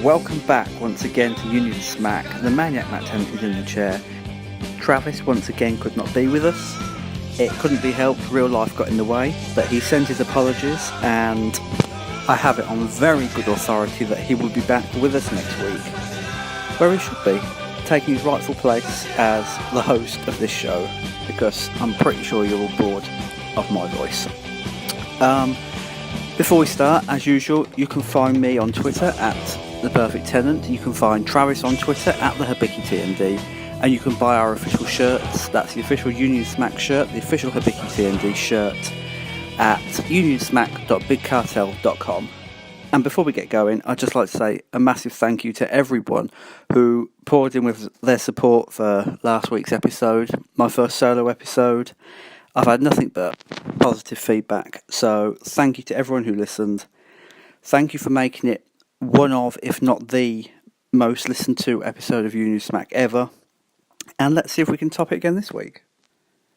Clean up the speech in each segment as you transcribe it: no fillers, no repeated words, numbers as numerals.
welcome back once again to Union Smack. The Maniac Matt Tennant is in the chair. Travis once again could not be with us. It couldn't be helped, real life got in the way, but he sent his apologies and I have it on very good authority that he will be back with us next week, where he should be, taking his rightful place as the host of this show, because I'm pretty sure you're all bored of my voice. Before we start, as usual, you can find me on Twitter at The Perfect Tenant. You can find Travis on Twitter at The Habiki TND. And you can buy our official shirts. That's the official Union Smack shirt, the official Habiki TND shirt at unionsmack.bigcartel.com. And before we get going, I'd just like to say a massive thank you to everyone who poured in with their support for last week's episode, my first solo episode. I've had nothing but positive feedback, so thank you to everyone who listened. Thank you for making it one of, if not the most listened to episode of Union Smack ever. And let's see if we can top it again this week.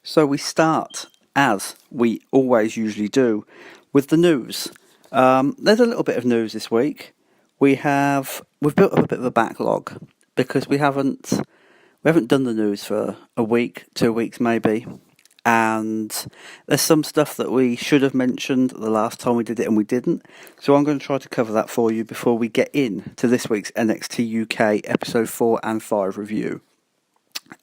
So we start, as we always usually do, with the news. There's a little bit of news this week. We've built up a bit of a backlog because we haven't done the news for a week, 2 weeks maybe. And there's some stuff that we should have mentioned the last time we did it and we didn't. So I'm going to try to cover that for you before we get in to this week's NXT UK episode 4 and 5 review.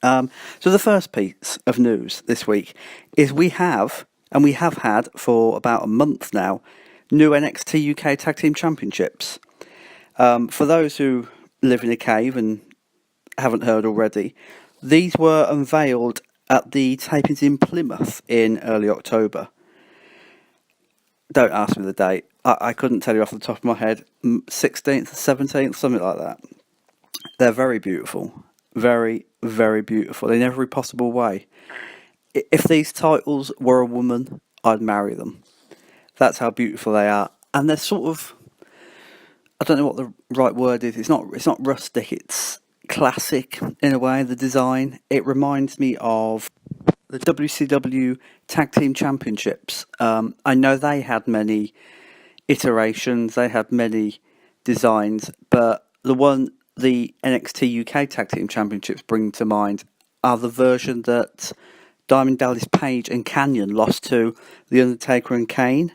So the first piece of news this week is we have had for about a month now, new NXT UK Tag Team Championships. For those who live in a cave and haven't heard already, these were unveiled at the tapings in Plymouth in early October. Don't ask me the date. I couldn't tell you off the top of my head. 16th, 17th, something like that. They're very beautiful. Very, very beautiful in every possible way. If these titles were a woman, I'd marry them. That's how beautiful they are. And they're sort of, I don't know what the right word is. It's not rustic. It's classic in a way, the design. It reminds me of the WCW Tag Team Championships. I know they had many iterations, they had many designs, but the one the NXT UK Tag Team Championships bring to mind are the version that Diamond Dallas Page and Kanyon lost to The Undertaker and Kane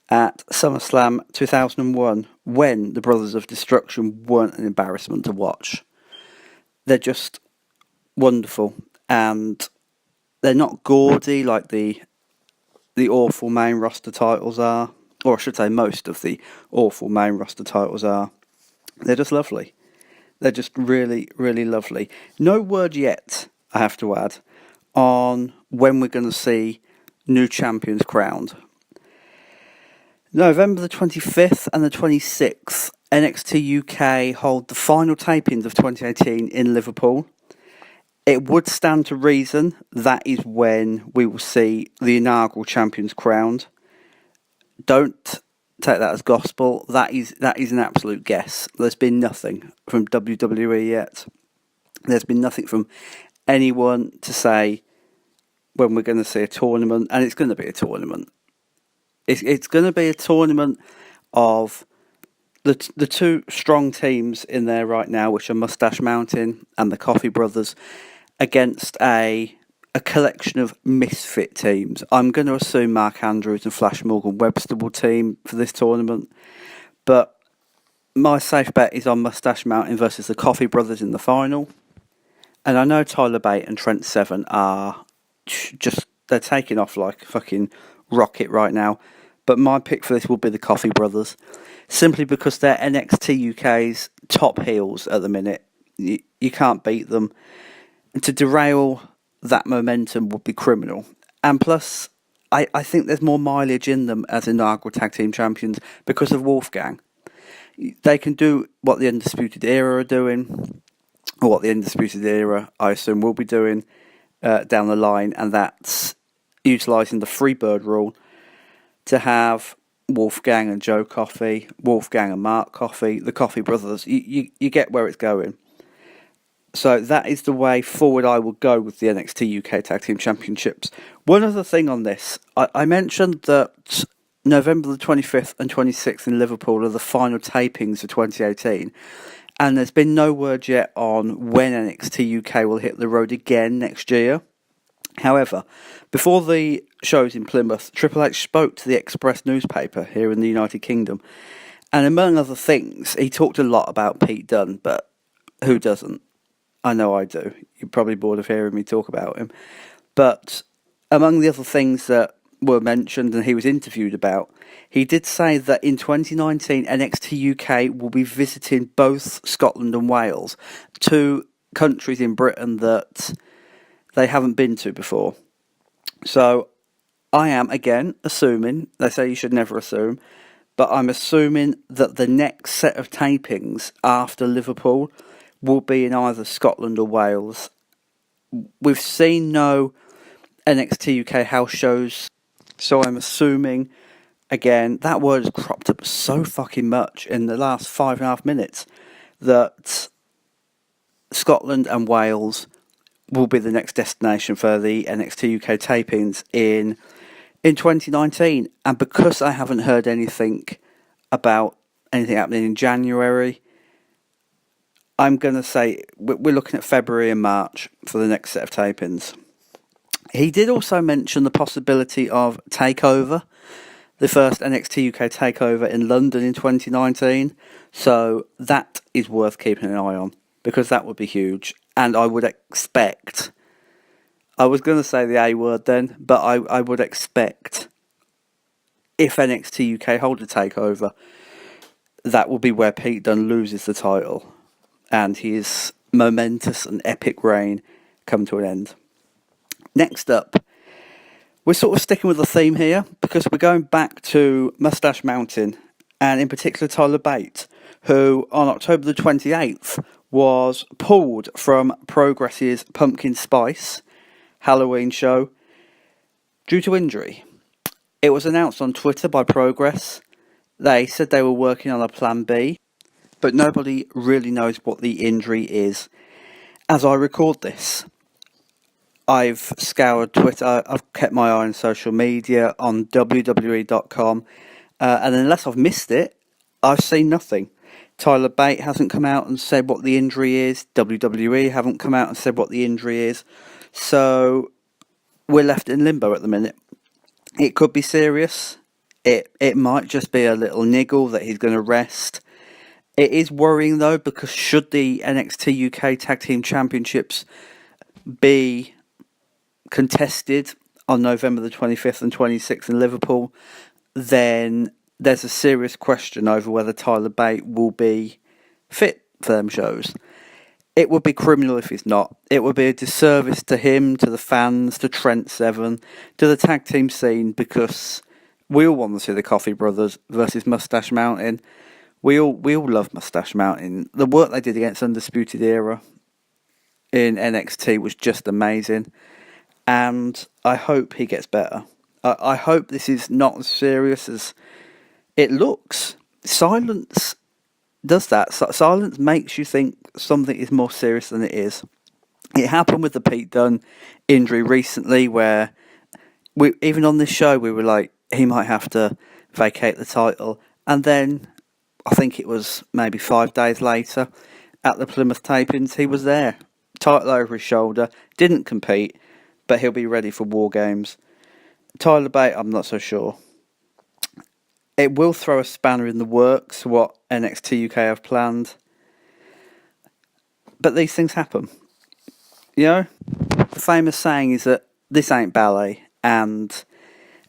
at SummerSlam 2001, when the Brothers of Destruction weren't an embarrassment to watch. They're just wonderful, and they're not gaudy like the awful main roster titles are, or I should say most of the awful main roster titles are. They're just lovely. They're just really, really lovely. No word yet, I have to add, on when we're going to see new champions crowned. November the 25th and the 26th, NXT UK hold the final tapings of 2018 in Liverpool. It would stand to reason that is when we will see the inaugural champions crowned. Don't take that as gospel. That is an absolute guess. There's been nothing from WWE yet. There's been nothing from anyone to say when we're going to see a tournament, and it's going to be a tournament. It's going to be a tournament of the two strong teams in there right now, which are Mustache Mountain and the Coffee Brothers, against a collection of misfit teams. I'm going to assume Mark Andrews and Flash Morgan Webster will team for this tournament, but my safe bet is on Mustache Mountain versus the Coffee Brothers in the final. And I know Tyler Bate and Trent Seven are just, they're taking off like a fucking rocket right now. But my pick for this will be the Coffee Brothers, simply because they're NXT UK's top heels at the minute. You can't beat them. And to derail that momentum would be criminal. And plus, I think there's more mileage in them as inaugural tag team champions because of Wolfgang. They can do what the Undisputed Era are doing, or what the Undisputed Era, I assume, will be doing down the line, and that's utilising the Freebird rule to have Wolfgang and Joe Coffey, Wolfgang and Mark Coffey, the Coffee Brothers. You get where it's going. So that is the way forward I will go with the NXT UK Tag Team Championships. One other thing on this, I mentioned that November the 25th and 26th in Liverpool are the final tapings for 2018. And there's been no word yet on when NXT UK will hit the road again next year. However, before the shows in Plymouth, Triple H spoke to the Express newspaper here in the United Kingdom. And among other things, he talked a lot about Pete Dunne, but who doesn't? I know I do. You're probably bored of hearing me talk about him. But among the other things that were mentioned and he was interviewed about, he did say that in 2019 NXT UK will be visiting both Scotland and Wales, two countries in Britain that they haven't been to before. So I am, again, assuming, they say you should never assume, but I'm assuming that the next set of tapings after Liverpool will be in either Scotland or Wales. We've seen no NXT UK house shows, so I'm assuming, again, that word has cropped up so fucking much in the last 5.5 minutes that Scotland and Wales will be the next destination for the NXT UK tapings in 2019. And because I haven't heard anything about anything happening in January, I'm going to say we're looking at February and March for the next set of tapings. He did also mention the possibility of Takeover, the first NXT UK Takeover in London in 2019. So that is worth keeping an eye on, because that would be huge. And I would expect, I was going to say the A word then, but I would expect if NXT UK hold a takeover, that will be where Pete Dunne loses the title and his momentous and epic reign come to an end. Next up, we're sort of sticking with the theme here because we're going back to Moustache Mountain, and in particular Tyler Bate, who on October the 28th was pulled from Progress's Pumpkin Spice Halloween show due to injury. It was announced on Twitter by Progress. They said they were working on a plan B, but nobody really knows what the injury is. As I record this, I've scoured Twitter, I've kept my eye on social media, on WWE.com, and unless I've missed it, I've seen nothing. Tyler Bate hasn't come out and said what the injury is. WWE haven't come out and said what the injury is. So we're left in limbo at the minute. It could be serious. It might just be a little niggle that he's going to rest. It is worrying though, because should the NXT UK Tag Team Championships be contested on November the 25th and 26th in Liverpool, then there's a serious question over whether Tyler Bate will be fit for them shows. It would be criminal if he's not. It would be a disservice to him, to the fans, to Trent Seven, to the tag team scene, because we all want to see the Coffee Brothers versus Moustache Mountain. We all love Moustache Mountain. The work they did against Undisputed Era in NXT was just amazing. And I hope he gets better. I hope this is not as serious as it looks. Silence does that. Silence makes you think something is more serious than it is. It happened with the Pete Dunne injury recently, where even on this show we were like, he might have to vacate the title. And then I think it was maybe 5 days later at the Plymouth tapings, he was there, title over his shoulder, didn't compete, but he'll be ready for War Games. Tyler Bate, I'm not so sure. It will throw a spanner in the works, what NXT UK have planned. But these things happen. You know? The famous saying is that this ain't ballet, and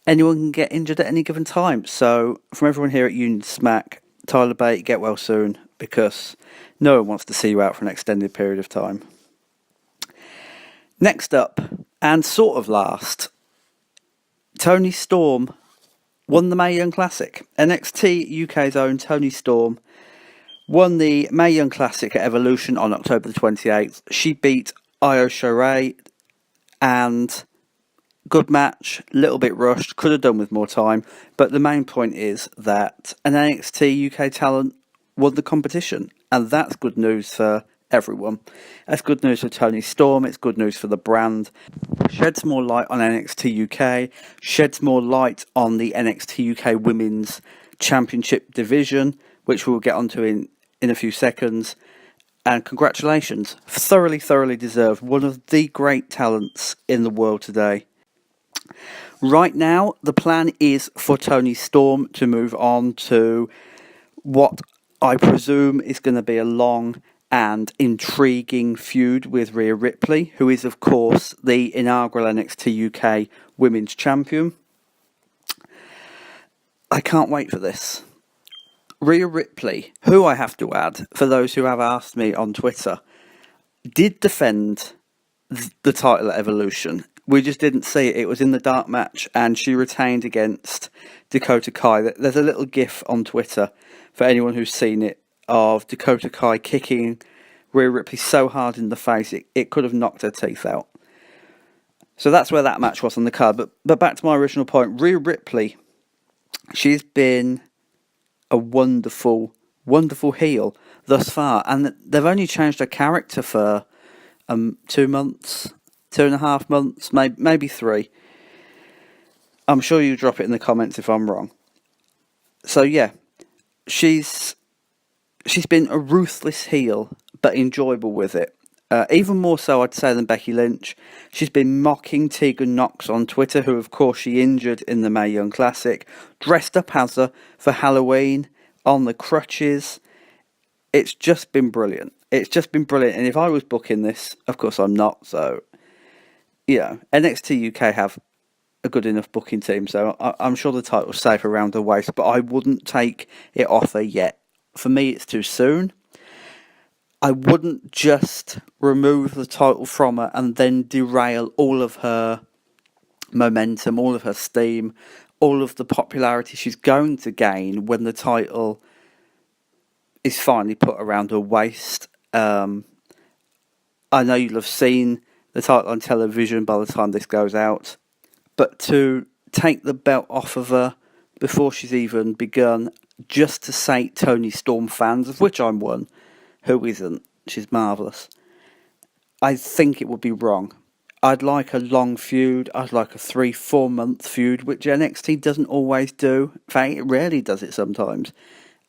anyone can get injured at any given time. So, from everyone here at Union Smack, Tyler Bate, get well soon, because no one wants to see you out for an extended period of time. Next up, and sort of last, Toni Storm won the Mae Young Classic. NXT UK's own Toni Storm won the Mae Young Classic at Evolution on October the 28th. She beat Io Shirai, and good match, little bit rushed, could have done with more time, but the main point is that an NXT UK talent won the competition, and that's good news for everyone. That's good news for Toni Storm, it's good news for the brand. Sheds more light on NXT UK, sheds more light on the NXT UK Women's Championship division, which we'll get onto in a few seconds. And congratulations, thoroughly deserved. One of the great talents in the world today. Right now, the plan is for Toni Storm to move on to what I presume is going to be a long and intriguing feud with Rhea Ripley, who is, of course, the inaugural NXT UK Women's Champion. I can't wait for this. Rhea Ripley, who I have to add, for those who have asked me on Twitter, did defend the title at Evolution. We just didn't see it. It was in the dark match, and she retained against Dakota Kai. There's a little gif on Twitter, for anyone who's seen it, of Dakota Kai kicking Rhea Ripley so hard in the face, it could have knocked her teeth out. So that's where that match was on the card. But back to my original point, Rhea Ripley, she's been a wonderful heel thus far, and they've only changed her character for 2 months, 2.5 months, maybe 3. I'm sure you drop it in the comments if I'm wrong. So yeah, she's been a ruthless heel, but enjoyable with it. Even more so, I'd say, than Becky Lynch. She's been mocking Tegan Nox on Twitter, who, of course, she injured in the Mae Young Classic, dressed up as her for Halloween on the crutches. It's just been brilliant. And if I was booking this, of course I'm not, so, NXT UK have a good enough booking team, so I'm sure the title's safe around her waist, but I wouldn't take it off her yet. For me, it's too soon. I wouldn't just remove the title from her and then derail all of her momentum, all of her steam, all of the popularity she's going to gain when the title is finally put around her waist. I know you'll have seen the title on television by the time this goes out, but to take the belt off of her before she's even begun, just to sate Toni Storm fans, of which I'm one, who isn't? She's marvellous. I think it would be wrong. I'd like a long feud. I'd like a 3-4 month feud, which NXT doesn't always do. In fact, it rarely does it sometimes.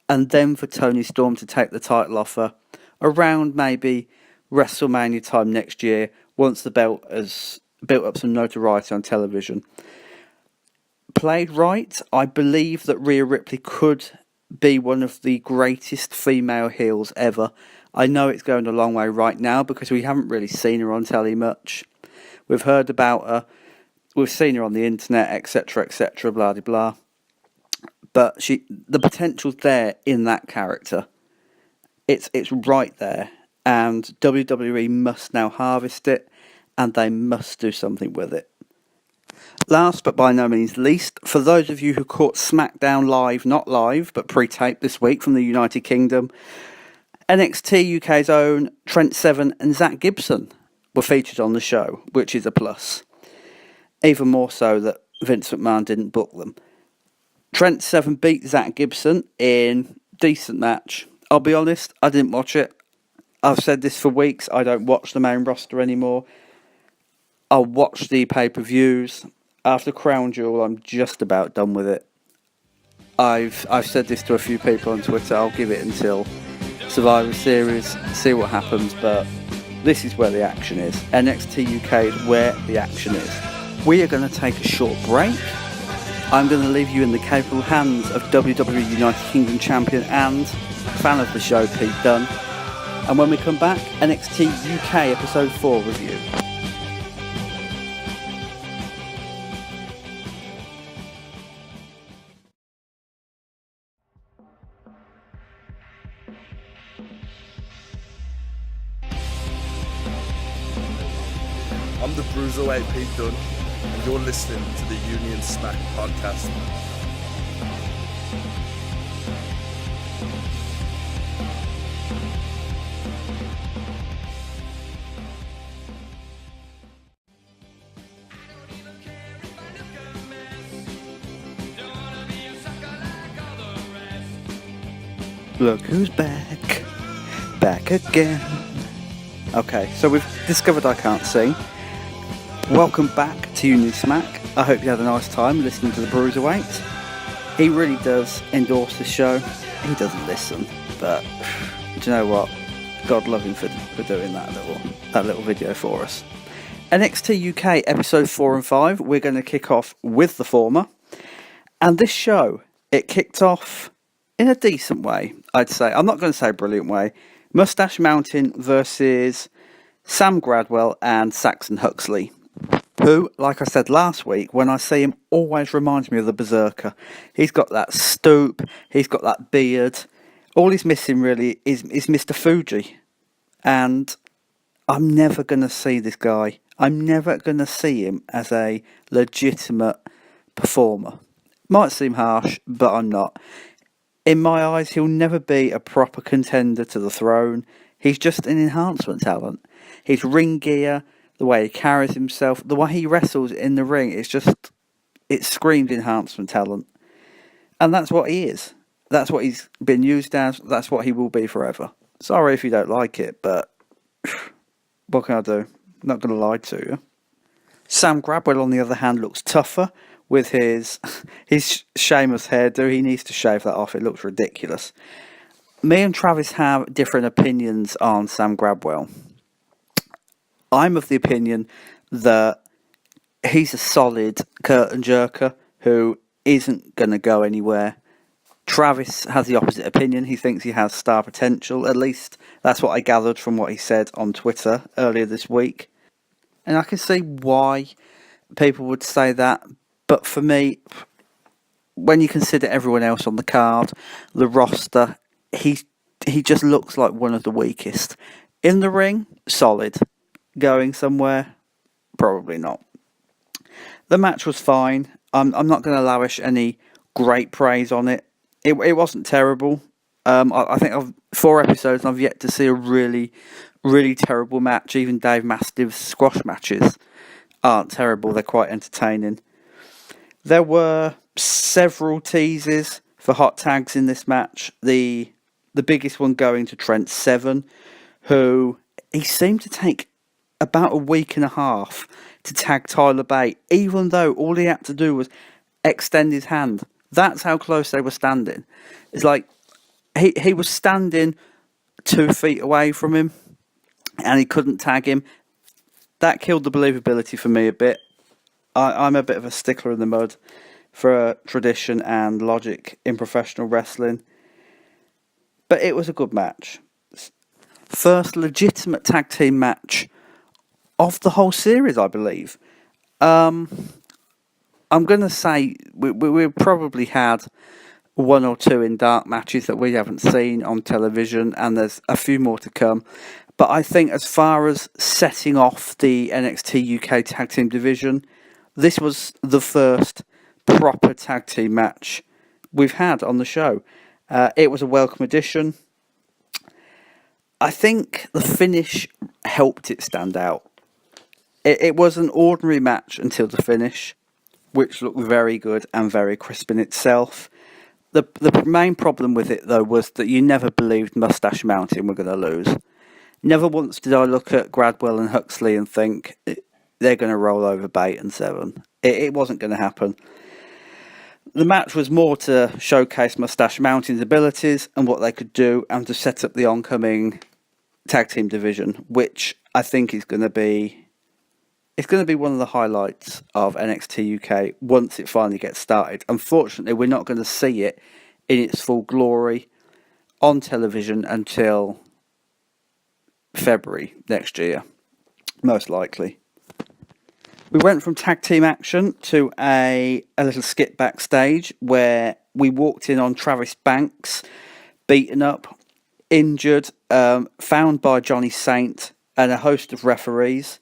And then for Toni Storm to take the title off her around maybe WrestleMania time next year, once the belt has built up some notoriety on television. Played right, I believe that Rhea Ripley could be one of the greatest female heels ever. I know it's going a long way right now because we haven't really seen her on telly much. We've heard about her, we've seen her on the internet, etc, blah de blah. But the potential's there in that character. It's right there, and WWE must now harvest it, and they must do something with it. Last but by no means least, for those of you who caught SmackDown live, not live, but pre-taped this week from the United Kingdom, NXT UK's own Trent Seven and Zach Gibson were featured on the show, which is a plus. Even more so that Vince McMahon didn't book them. Trent Seven beat Zach Gibson in a decent match. I'll be honest, I didn't watch it. I've said this for weeks, I don't watch the main roster anymore. I'll watch the pay-per-views. After Crown Jewel, I'm just about done with it. I've said this to a few people on Twitter. I'll give it until Survivor Series, see what happens, but this is where the action is. NXT UK is where the action is. We are going to take a short break. I'm going to leave you in the capable hands of WWE United Kingdom Champion and fan of the show, Pete Dunne. And when we come back, NXT UK Episode 4 review. I'm the Bruiserweight Pete Dunne, and you're listening to the Union Smack podcast. Look who's back again. Okay, so we've discovered I can't sing. Welcome back to Union Smack. I hope you had a nice time listening to the Bruiserweight. He really does endorse the show. He doesn't listen, but do you know what? God love him for doing that little video for us. NXT UK episode 4 and 5. We're going to kick off with the former, and this show, it kicked off in a decent way, I'd say. I'm not going to say a brilliant way. Mustache Mountain versus Sam Gradwell and Saxon Huxley, who, like I said last week, when I see him, always reminds me of the Berserker. He's got that stoop, he's got that beard. All he's missing really is Mr. Fuji. And I'm never going to see this guy. I'm never going to see him as a legitimate performer. Might seem harsh, but I'm not. In my eyes, he'll never be a proper contender to the throne. He's just an enhancement talent. His ring gear, the way he carries himself, the way he wrestles in the ring, it screams enhancement talent. And that's what he is. That's what he's been used as. That's what he will be forever. Sorry if you don't like it, but what can I do? I'm not going to lie to you. Sam Gradwell, on the other hand, looks tougher with his Sheamus hairdo. He needs to shave that off. It looks ridiculous. Me and Travis have different opinions on Sam Gradwell. I'm of the opinion that he's a solid curtain jerker who isn't going to go anywhere. Travis has the opposite opinion. He thinks he has star potential. At least that's what I gathered from what he said on Twitter earlier this week. And I can see why people would say that. But for me, when you consider everyone else on the card, the roster, he just looks like one of the weakest. In the ring, solid. Going somewhere, probably not. The match was fine. I'm not going to lavish any great praise on it. It wasn't terrible. I think I've 4 episodes and I've yet to see a really, really terrible match. Even Dave Mastiff's squash matches aren't terrible. They're quite entertaining. There were several teases for hot tags in this match. The biggest one going to Trent Seven, who he seemed to take about a week and a half to tag Tyler Bate, even though all he had to do was extend his hand. That's how close they were standing. It's like he was standing 2 feet away from him and he couldn't tag him. That killed the believability for me a bit. I'm a bit of a stickler in the mud for tradition and logic in professional wrestling. But it was a good match. First legitimate tag team match of the whole series, I believe. I'm going to say we probably had 1 or 2 in dark matches that we haven't seen on television, and there's a few more to come. But I think as far as setting off the NXT UK tag team division, this was the first proper tag team match we've had on the show. It was a welcome addition. I think the finish helped it stand out. It was an ordinary match until the finish, which looked very good and very crisp in itself. The main problem with it, though, was that you never believed Mustache Mountain were going to lose. Never once did I look at Gradwell and Huxley and think they're going to roll over Bate and Seven. It wasn't going to happen. The match was more to showcase Mustache Mountain's abilities and what they could do, and to set up the oncoming tag team division, which I think is going to be... It's going to be one of the highlights of NXT UK once it finally gets started. Unfortunately, we're not going to see it in its full glory on television until February next year, most likely. We went from tag team action to a little skip backstage where we walked in on Travis Banks, beaten up, injured, found by Johnny Saint and a host of referees.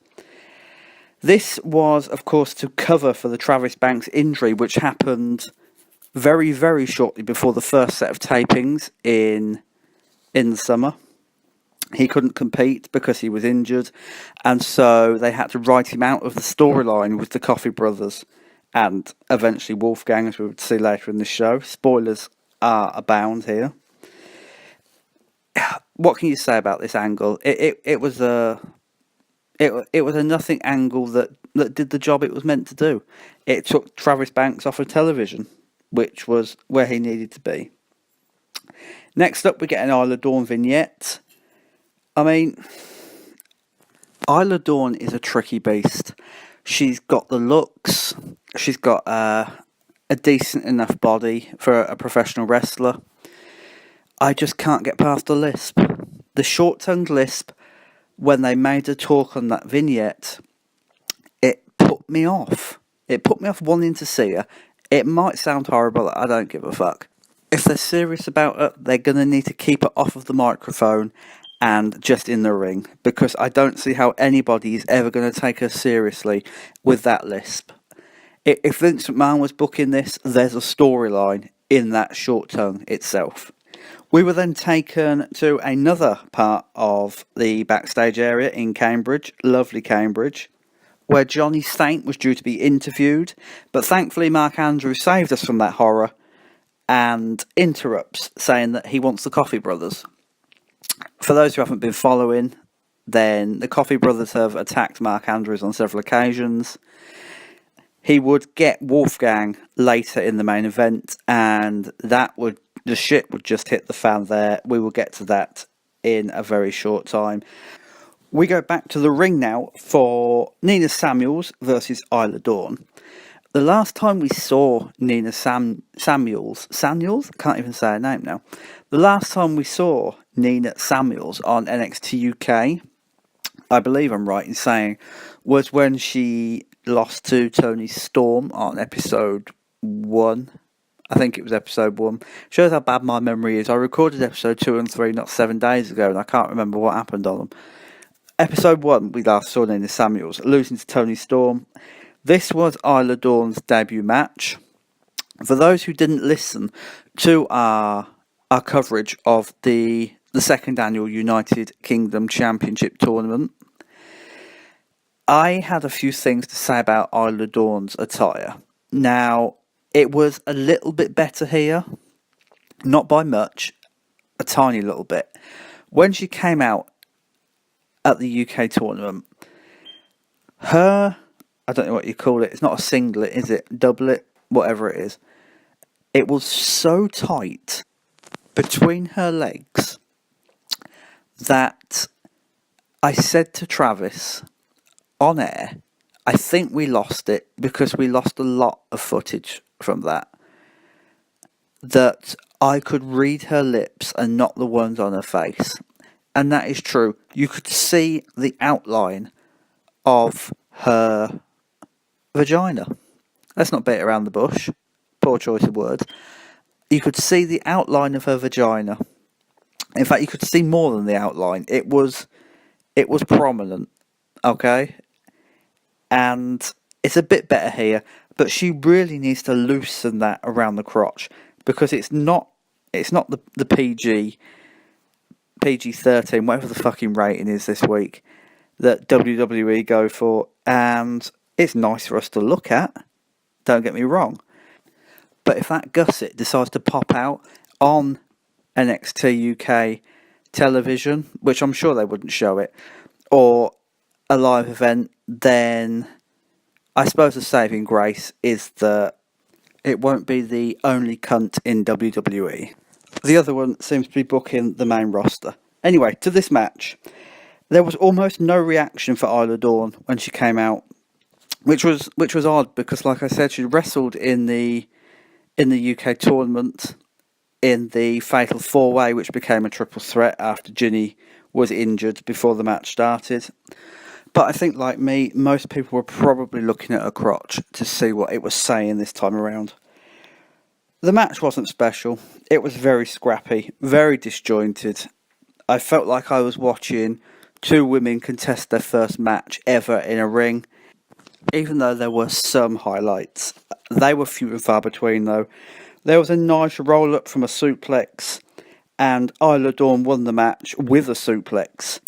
This was, of course, to cover for the Travis Banks injury, which happened very, very shortly before the first set of tapings in the summer. He couldn't compete because he was injured, and so they had to write him out of the storyline with the Coffey Brothers and eventually Wolfgang, as we would see later in the show. Spoilers are abound here. What can you say about this angle? It was a It was a nothing angle that did the job it was meant to do. It took Travis Banks off of television, which was where he needed to be. Next up, we get an Isla Dawn vignette. I mean, Isla Dawn is a tricky beast. She's got the looks. She's got a decent enough body for a professional wrestler. I just can't get past the lisp. The short-tongued lisp, when they made her talk on that vignette, it put me off. It put me off wanting to see her. It might sound horrible, I don't give a fuck. If they're serious about it, they're going to need to keep it off of the microphone and just in the ring, because I don't see how anybody is ever going to take her seriously with that lisp. If Vince McMahon was booking this, there's a storyline in that short tongue itself. We were then taken to another part of the backstage area in Cambridge, lovely Cambridge, where Johnny Saint was due to be interviewed, but thankfully Mark Andrews saved us from that horror and interrupts, saying that he wants the Coffey Brothers. For those who haven't been following, then the Coffey Brothers have attacked Mark Andrews on several occasions. He would get Wolfgang later in the main event, and the shit would just hit the fan there. We will get to that in a very short time. We go back to the ring now for Nina Samuels versus Isla Dawn. The last time we saw Nina Samuels, can't even say her name now. The last time we saw Nina Samuels on NXT UK, I believe I'm right in saying, was when she lost to Toni Storm on episode 1. I think it was episode 1. Shows how bad my memory is. I recorded episode 2 and 3 not 7 days ago, and I can't remember what happened on them. Episode 1, we last saw Nina Samuels losing to Toni Storm. This was Isla Dawn's debut match. For those who didn't listen to our coverage of the second annual United Kingdom Championship tournament, I had a few things to say about Isla Dawn's attire. Now, it was a little bit better here, not by much, a tiny little bit. When she came out at the UK tournament, I don't know what you call it, it's not a singlet, is it? Doublet? Whatever it is. It was so tight between her legs that I said to Travis on air, I think we lost it because we lost a lot of footage from that I could read her lips and not the ones on her face. And that is true. You could see the outline of her vagina. Let's not beat around the bush. Poor choice of words. You could see the outline of her vagina. In fact, you could see more than the outline. It was prominent. Okay? And it's a bit better here, but she really needs to loosen that around the crotch, because it's not the PG-13, whatever the fucking rating is this week, that WWE go for, and it's nice for us to look at, don't get me wrong. But if that gusset decides to pop out on NXT UK television, which I'm sure they wouldn't show it, or a live event, then I suppose the saving grace is that it won't be the only cunt in WWE. The other one seems to be booking the main roster. Anyway, to this match, there was almost no reaction for Isla Dawn when she came out, which was odd, because like I said, she wrestled in the UK tournament in the Fatal 4-Way, which became a triple threat after Ginny was injured before the match started. But I think, like me, most people were probably looking at her crotch to see what it was saying this time around. The match wasn't special. It was very scrappy, very disjointed. I felt like I was watching two women contest their first match ever in a ring, even though there were some highlights. They were few and far between, though. There was a nice roll-up from a suplex, and Isla Dawn won the match with a suplex.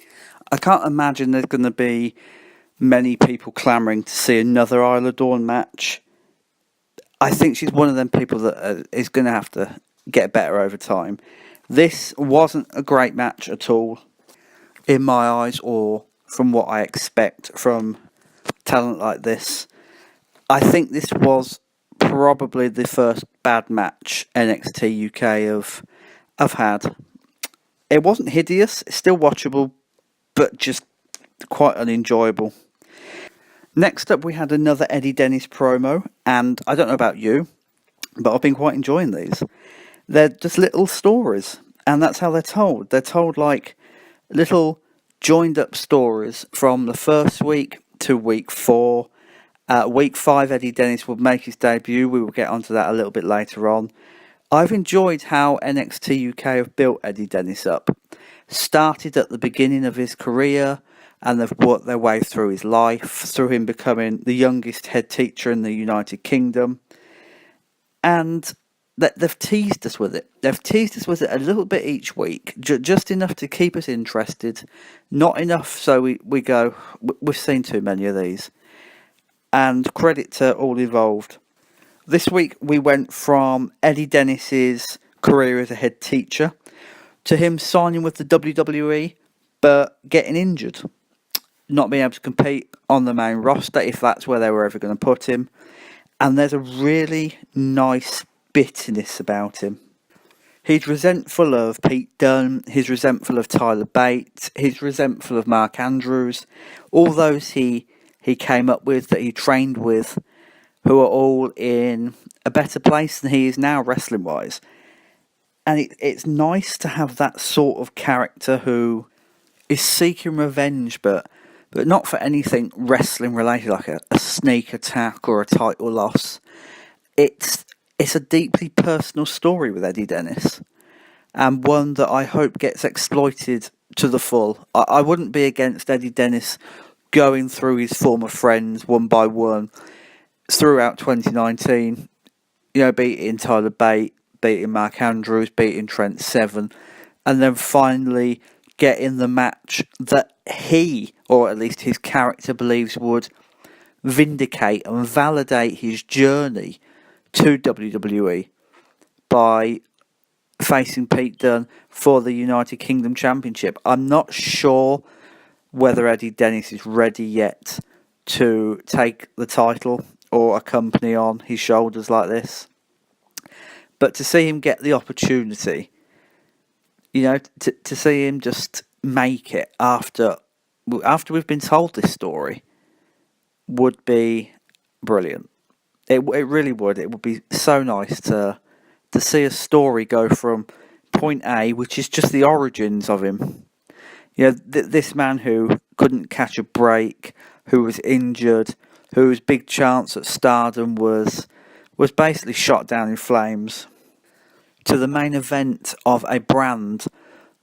I can't imagine there's going to be many people clamouring to see another Isla Dawn match. I think she's one of them people that is going to have to get better over time. This wasn't a great match at all, in my eyes, or from what I expect from talent like this. I think this was probably the first bad match NXT UK have had. It wasn't hideous, it's still watchable, but just quite unenjoyable. Next up, we had another Eddie Dennis promo, and I don't know about you, but I've been quite enjoying these. They're just little stories, and that's how they're told. They're told like little joined up stories from the first week to week 4. Week 5, Eddie Dennis would make his debut. We will get onto that a little bit later on. I've enjoyed how NXT UK have built Eddie Dennis up. Started at the beginning of his career, and they've worked their way through his life, through him becoming the youngest head teacher in the United Kingdom. And they've teased us with it. They've teased us with it a little bit each week, just enough to keep us interested. Not enough so we go, we've seen too many of these. And credit to all involved. This week we went from Eddie Dennis's career as a head teacher to him signing with the WWE but getting injured. Not being able to compete on the main roster if that's where they were ever going to put him. And there's a really nice bitterness about him. He's resentful of Pete Dunne, he's resentful of Tyler Bate, he's resentful of Mark Andrews, all those he came up with, that he trained with, who are all in a better place than he is now wrestling-wise. And it's nice to have that sort of character who is seeking revenge, but not for anything wrestling-related, like a sneak attack or a title loss. It's a deeply personal story with Eddie Dennis, and one that I hope gets exploited to the full. I wouldn't be against Eddie Dennis going through his former friends one by one throughout 2019, beating Tyler Bate, beating Mark Andrews, beating Trent Seven, and then finally getting the match that he, or at least his character, believes would vindicate and validate his journey to WWE by facing Pete Dunne for the United Kingdom Championship. I'm not sure whether Eddie Dennis is ready yet to take the title or a company on his shoulders like this. But to see him get the opportunity, to see him just make it after we've been told this story would be brilliant. It really would. It would be so nice to see a story go from point A, which is just the origins of him. This man who couldn't catch a break, who was injured, whose big chance at stardom was basically shot down in flames, to the main event of a brand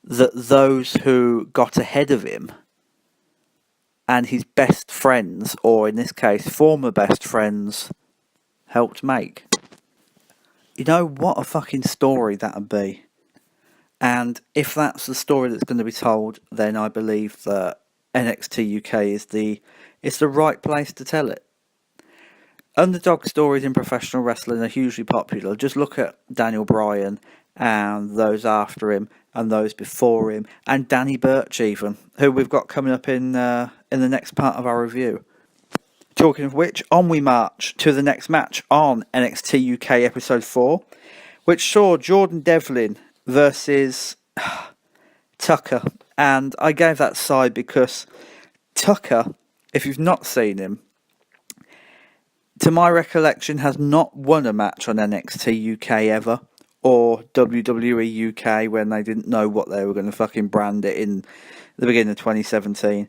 that those who got ahead of him and his best friends, or in this case former best friends, helped make. What a fucking story that'd be. And if that's the story that's going to be told, then I believe that NXT UK is the right place to tell it. Underdog stories in professional wrestling are hugely popular. Just look at Daniel Bryan and those after him and those before him, and Danny Burch even, who we've got coming up in the next part of our review. Talking of which, on we march to the next match on NXT UK episode 4, which saw Jordan Devlin versus Tucker. And I gave that side because Tucker, if you've not seen him, to my recollection, has not won a match on NXT UK ever, or WWE UK when they didn't know what they were going to fucking brand it in the beginning of 2017.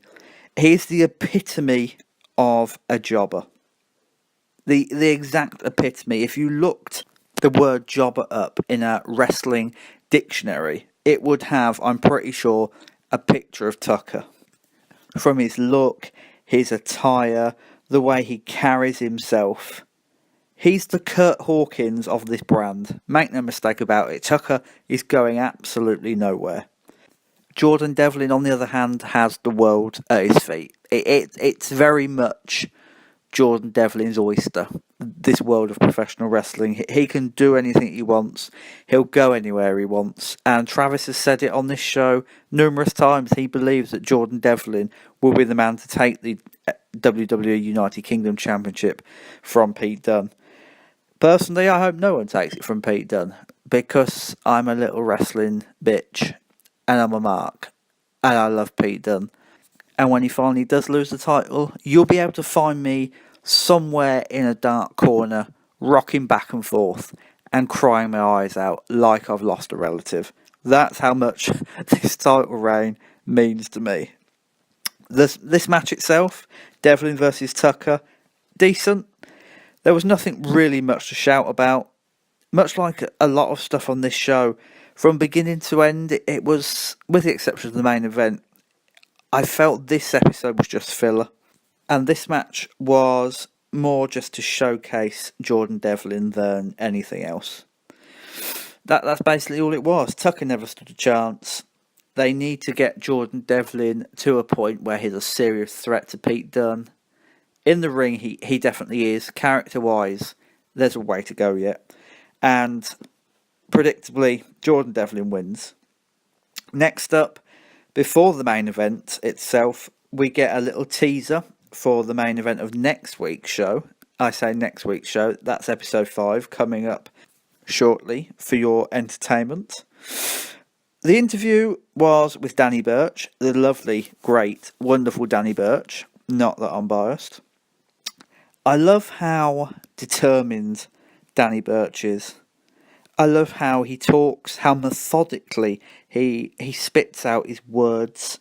He's the epitome of a jobber. The exact epitome. If you looked the word jobber up in a wrestling dictionary, it would have, I'm pretty sure, a picture of Tucker. From his look, his attire, the way he carries himself. He's the Kurt Hawkins of this brand. Make no mistake about it, Tucker is going absolutely nowhere. Jordan Devlin, on the other hand, has the world at his feet. It's very much Jordan Devlin's oyster. This world of professional wrestling. He can do anything he wants. He'll go anywhere he wants. And Travis has said it on this show numerous times. He believes that Jordan Devlin will be the man to take the WWE United Kingdom Championship from Pete Dunne. Personally, I hope no one takes it from Pete Dunne, because I'm a little wrestling bitch and I'm a mark and I love Pete Dunne. And when he finally does lose the title, you'll be able to find me somewhere in a dark corner, rocking back and forth and crying my eyes out like I've lost a relative. That's how much this title reign means to me. This match itself, Devlin versus Tucker, decent. There was nothing really much to shout about. Much like a lot of stuff on this show, from beginning to end, it was, with the exception of the main event, I felt this episode was just filler. And this match was more just to showcase Jordan Devlin than anything else. That's basically all it was. Tucker never stood a chance. They need to get Jordan Devlin to a point where he's a serious threat to Pete Dunne. In the ring, he definitely is. Character-wise, there's a way to go yet. And predictably, Jordan Devlin wins. Next up, before the main event itself, we get a little teaser for the main event of next week's show. I say next week's show, that's episode 5, coming up shortly for your entertainment. The interview was with Danny Burch, the lovely, great, wonderful Danny Burch. Not that I'm biased. I love how determined Danny Burch is. I love how he talks, how methodically he spits out his words.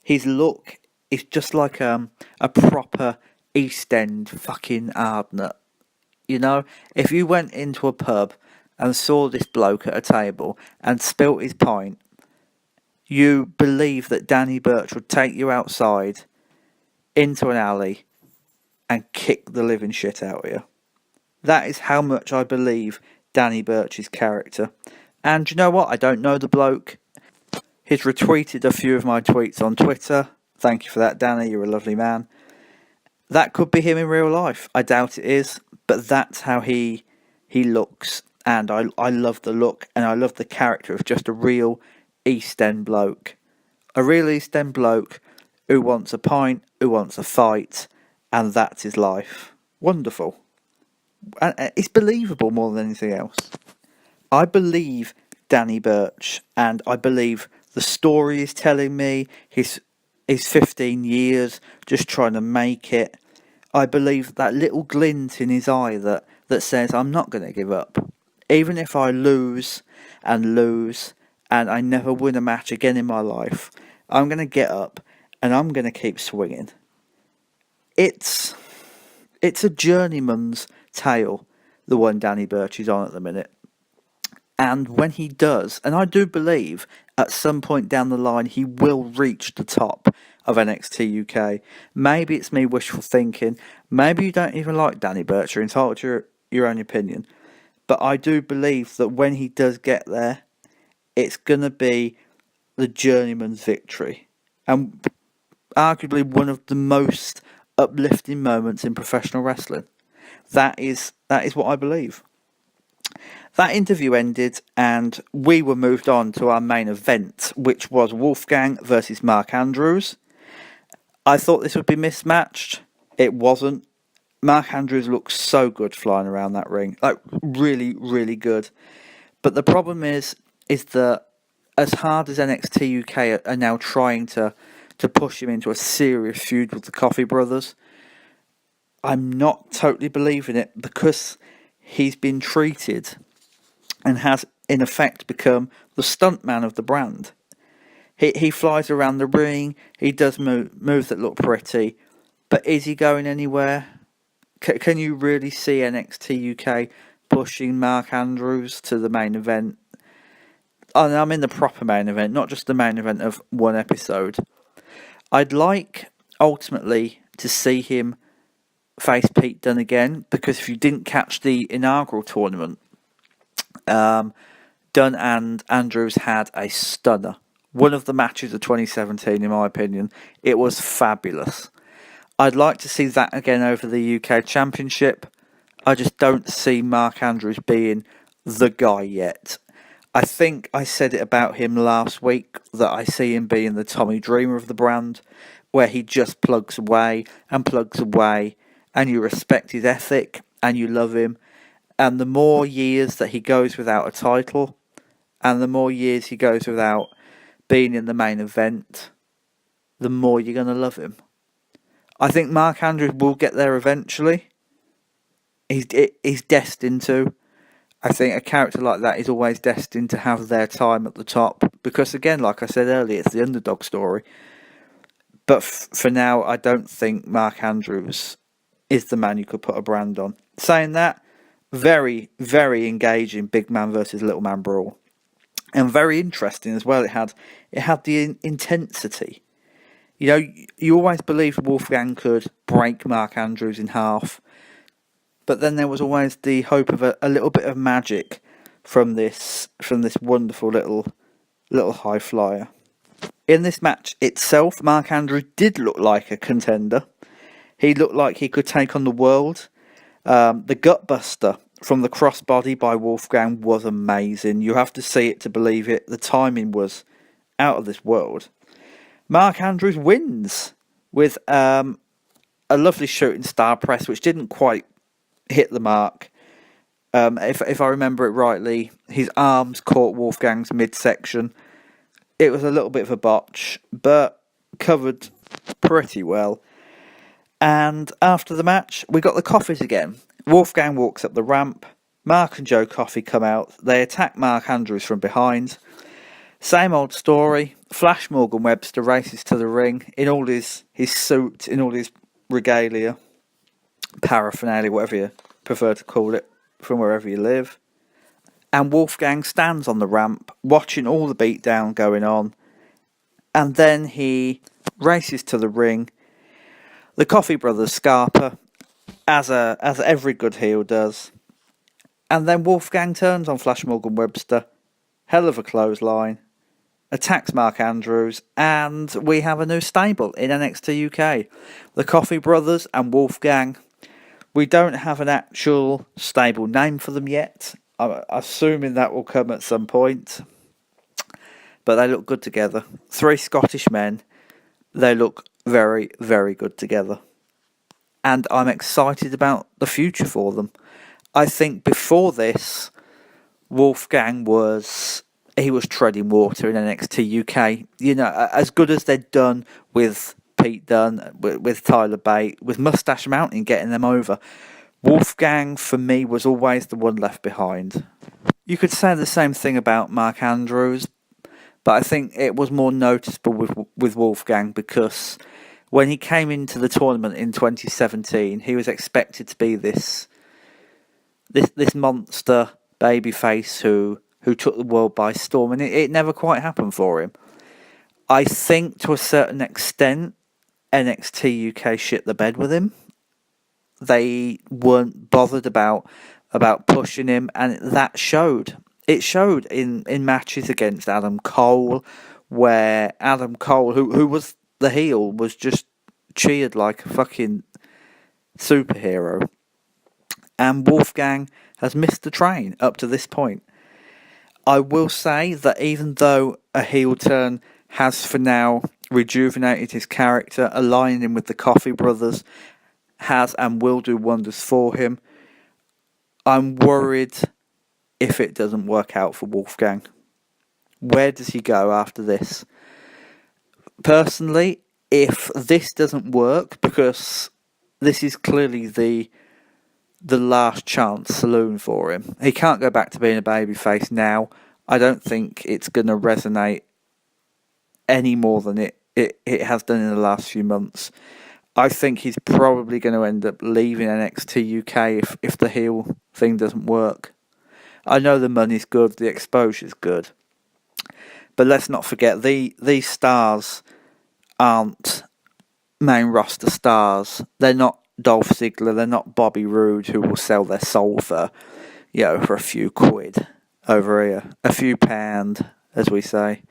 His look is just like a proper East End fucking hardnut. You know, if you went into a pub and saw this bloke at a table and spilt his pint, you believe that Danny Burch would take you outside into an alley and kick the living shit out of you. That is how much I believe Danny Burch's character. And you know what? I don't know the bloke. He's retweeted a few of my tweets on Twitter. Thank you for that, Danny. You're a lovely man. That could be him in real life. I doubt it is, but that's how he looks. And I love the look, and I love the character of just a real East End bloke. A real East End bloke who wants a pint, who wants a fight, and that's his life. Wonderful. And it's believable more than anything else. I believe Danny Burch, and I believe the story he's telling me, his 15 years just trying to make it. I believe that little glint in his eye that says, I'm not going to give up. Even if I lose and I never win a match again in my life, I'm going to get up and I'm going to keep swinging. It's a journeyman's tale, the one Danny Burch is on at the minute. And when he does, and I do believe at some point down the line he will reach the top of NXT UK. Maybe it's me wishful thinking. Maybe you don't even like Danny Burch. You're entitled to your own opinion. But I do believe that when he does get there, it's going to be the journeyman's victory. And arguably one of the most uplifting moments in professional wrestling. That is what I believe. That interview ended and we were moved on to our main event, which was Wolfgang versus Mark Andrews. I thought this would be mismatched. It wasn't. Mark Andrews looks so good flying around that ring. Like, really, really good. But the problem is that as hard as NXT UK are now trying to push him into a serious feud with the Coffey brothers, I'm not totally believing it, because he's been treated and has in effect become the stuntman of the brand. He flies around the ring, he does moves that look pretty, but is he going anywhere? Can you really see NXT UK pushing Mark Andrews to the main event? And I'm in the proper main event, not just the main event of one episode. I'd like, ultimately, to see him face Pete Dunne again, because if you didn't catch the inaugural tournament, Dunne and Andrews had a stunner. One of the matches of 2017, in my opinion. It was fabulous. I'd like to see that again over the UK Championship. I just don't see Mark Andrews being the guy yet. I think I said it about him last week, that I see him being the Tommy Dreamer of the brand, where he just plugs away, and you respect his ethic, and you love him. And the more years that he goes without a title, and the more years he goes without being in the main event, the more you're going to love him. I think Mark Andrews will get there eventually. He's destined to. I think a character like that is always destined to have their time at the top. Because again, like I said earlier, it's the underdog story. But for now, I don't think Mark Andrews is the man you could put a brand on. Saying that, very, very engaging big man versus little man brawl. And very interesting as well. It had the intensity. You know, you always believed Wolfgang could break Mark Andrews in half. But then there was always the hope of a little bit of magic from this wonderful little high flyer. In this match itself, Mark Andrews did look like a contender. He looked like he could take on the world. The gutbuster from the crossbody by Wolfgang was amazing. You have to see it to believe it. The timing was out of this world. Mark Andrews wins with a lovely shooting star press, which didn't quite hit the mark. If I remember it rightly, his arms caught Wolfgang's midsection. It was a little bit of a botch, but covered pretty well. And after the match, we got the coffees again. Wolfgang walks up the ramp. Mark and Joe Coffey come out. They attack Mark Andrews from behind. Same old story. Flash Morgan Webster races to the ring in all his suit, in all his regalia, paraphernalia, whatever you prefer to call it, from wherever you live. And Wolfgang stands on the ramp, watching all the beatdown going on. And then he races to the ring. The Coffey brothers Scarpa, as every good heel does. And then Wolfgang turns on Flash Morgan Webster. Hell of a clothesline. Attacks Mark Andrews. And we have a new stable in NXT UK. The Coffey brothers and Wolfgang. We don't have an actual stable name for them yet. I'm assuming that will come at some point. But they look good together. 3 Scottish men. They look very, very good together. And I'm excited about the future for them. I think before this, Wolfgang was treading water in NXT UK. You know, as good as they'd done with Pete Dunne, with Tyler Bate, with Mustache Mountain getting them over, Wolfgang, for me, was always the one left behind. You could say the same thing about Mark Andrews, but I think it was more noticeable with Wolfgang because when he came into the tournament in 2017, he was expected to be this monster babyface who took the world by storm, and it never quite happened for him. I think to a certain extent, NXT UK shit the bed with him. They weren't bothered about pushing him, and that showed. It showed in matches against Adam Cole, where Adam Cole, who was the heel, was just cheered like a fucking superhero. And Wolfgang has missed the train up to this point. I will say that even though a heel turn has for now rejuvenated his character, aligning him with the Coffey brothers, has and will do wonders for him, I'm worried if it doesn't work out for Wolfgang. Where does he go after this? Personally, if this doesn't work, because this is clearly the last chance saloon for him. He can't go back to being a babyface now. I don't think it's going to resonate any more than it has done in the last few months. I think he's probably going to end up leaving NXT UK if the heel thing doesn't work. I know the money's good, the exposure's good. But let's not forget, these stars aren't main roster stars. They're not Dolph Ziggler, they're not Bobby Roode, who will sell their soul for a few quid over here. A few pound, as we say.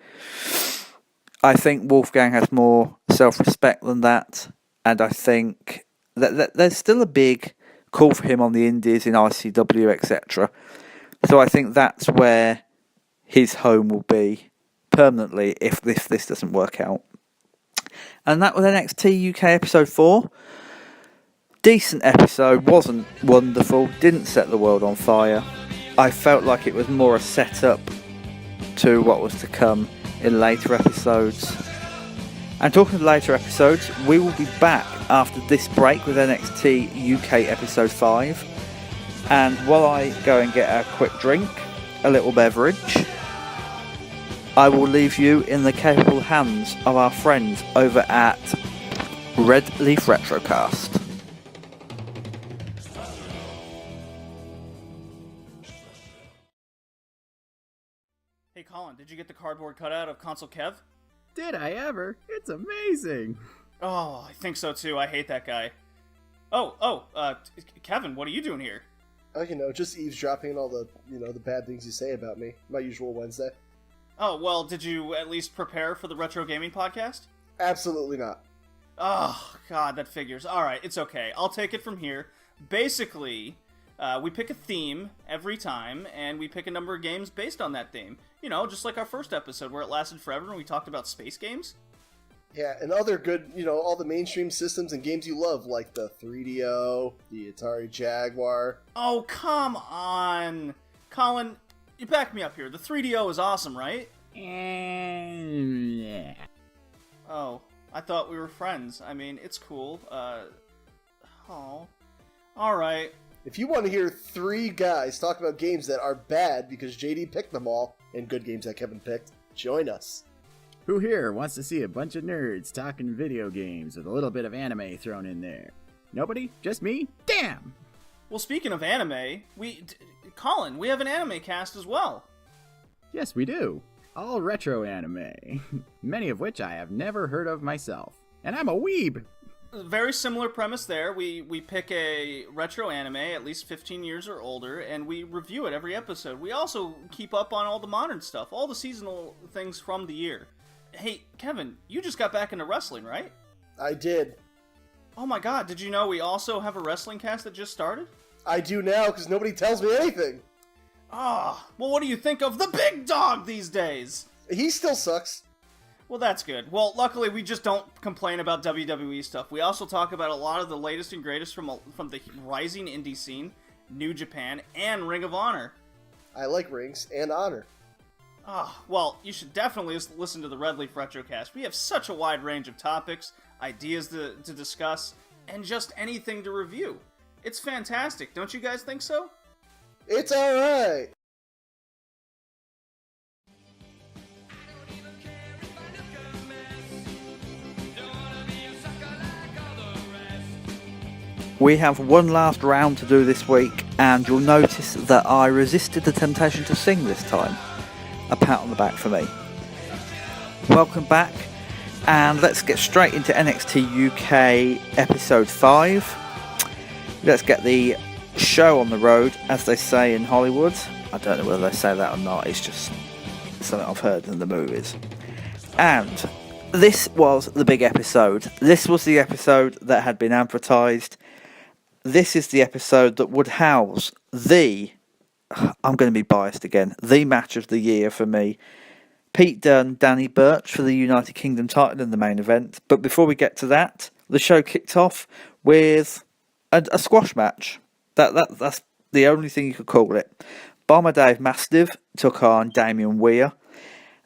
I think Wolfgang has more self-respect than that. and I think that there's still a big call for him on the Indies in ICW, etc. So I think that's where his home will be permanently if this doesn't work out. And that was NXT UK episode 4. Decent episode, wasn't wonderful, didn't set the world on fire. I felt like it was more a setup to what was to come in later episodes. And talking of later episodes, we will be back after this break with NXT UK episode 5. And while I go and get a quick drink, a little beverage, I will leave you in the capable hands of our friends over at Red Leaf Retrocast. Hey Colin, did you get the cardboard cutout of Consul Kev? Did I ever? It's amazing. Oh, I think so too. I hate that guy. Kevin, what are you doing here? Oh, just eavesdropping on all the, the bad things you say about me. My usual Wednesday. Oh, well, did you at least prepare for the Retro Gaming Podcast? Absolutely not. Oh, God, that figures. Alright, it's okay. I'll take it from here. Basically, we pick a theme every time, and we pick a number of games based on that theme. Just like our first episode where it lasted forever and we talked about space games. Yeah, and other good, all the mainstream systems and games you love, like the 3DO, the Atari Jaguar. Oh, come on! Colin, you back me up here. The 3DO is awesome, right? Yeah. Oh, I thought we were friends. I mean, it's cool. Alright. If you want to hear 3 guys talk about games that are bad because JD picked them all, and good games that Kevin picked, join us. Who here wants to see a bunch of nerds talking video games with a little bit of anime thrown in there? Nobody? Just me? Damn! Well, speaking of anime, Colin, we have an anime cast as well. Yes, we do. All retro anime. Many of which I have never heard of myself. And I'm a weeb! Very similar premise there. We pick a retro anime, at least 15 years or older, and we review it every episode. We also keep up on all the modern stuff, all the seasonal things from the year. Hey, Kevin, you just got back into wrestling, right? I did. Oh my god, did you know we also have a wrestling cast that just started? I do now, because nobody tells me anything. Ah, well, what do you think of the big dog these days? He still sucks. Well, that's good. Well, luckily, we just don't complain about WWE stuff. We also talk about a lot of the latest and greatest from the rising indie scene, New Japan, and Ring of Honor. I like rings and honor. Well, you should definitely listen to the Red Leaf Retrocast. We have such a wide range of topics, ideas to discuss, and just anything to review. It's fantastic, don't you guys think so? It's alright! We have one last round to do this week, and you'll notice that I resisted the temptation to sing this time. A pat on the back for me. Welcome back, and let's get straight into NXT UK episode 5. Let's get the show on the road, as they say in Hollywood. I don't know whether they say that or not, it's just something I've heard in the movies. And this was the big episode. This was the episode that had been advertised. This is the episode that would house I'm going to be biased again, the match of the year for me. Pete Dunne, Danny Burch for the United Kingdom title in the main event. But before we get to that, the show kicked off with a squash match. That's the only thing you could call it. Bomber Dave Mastiff took on Damian Weir.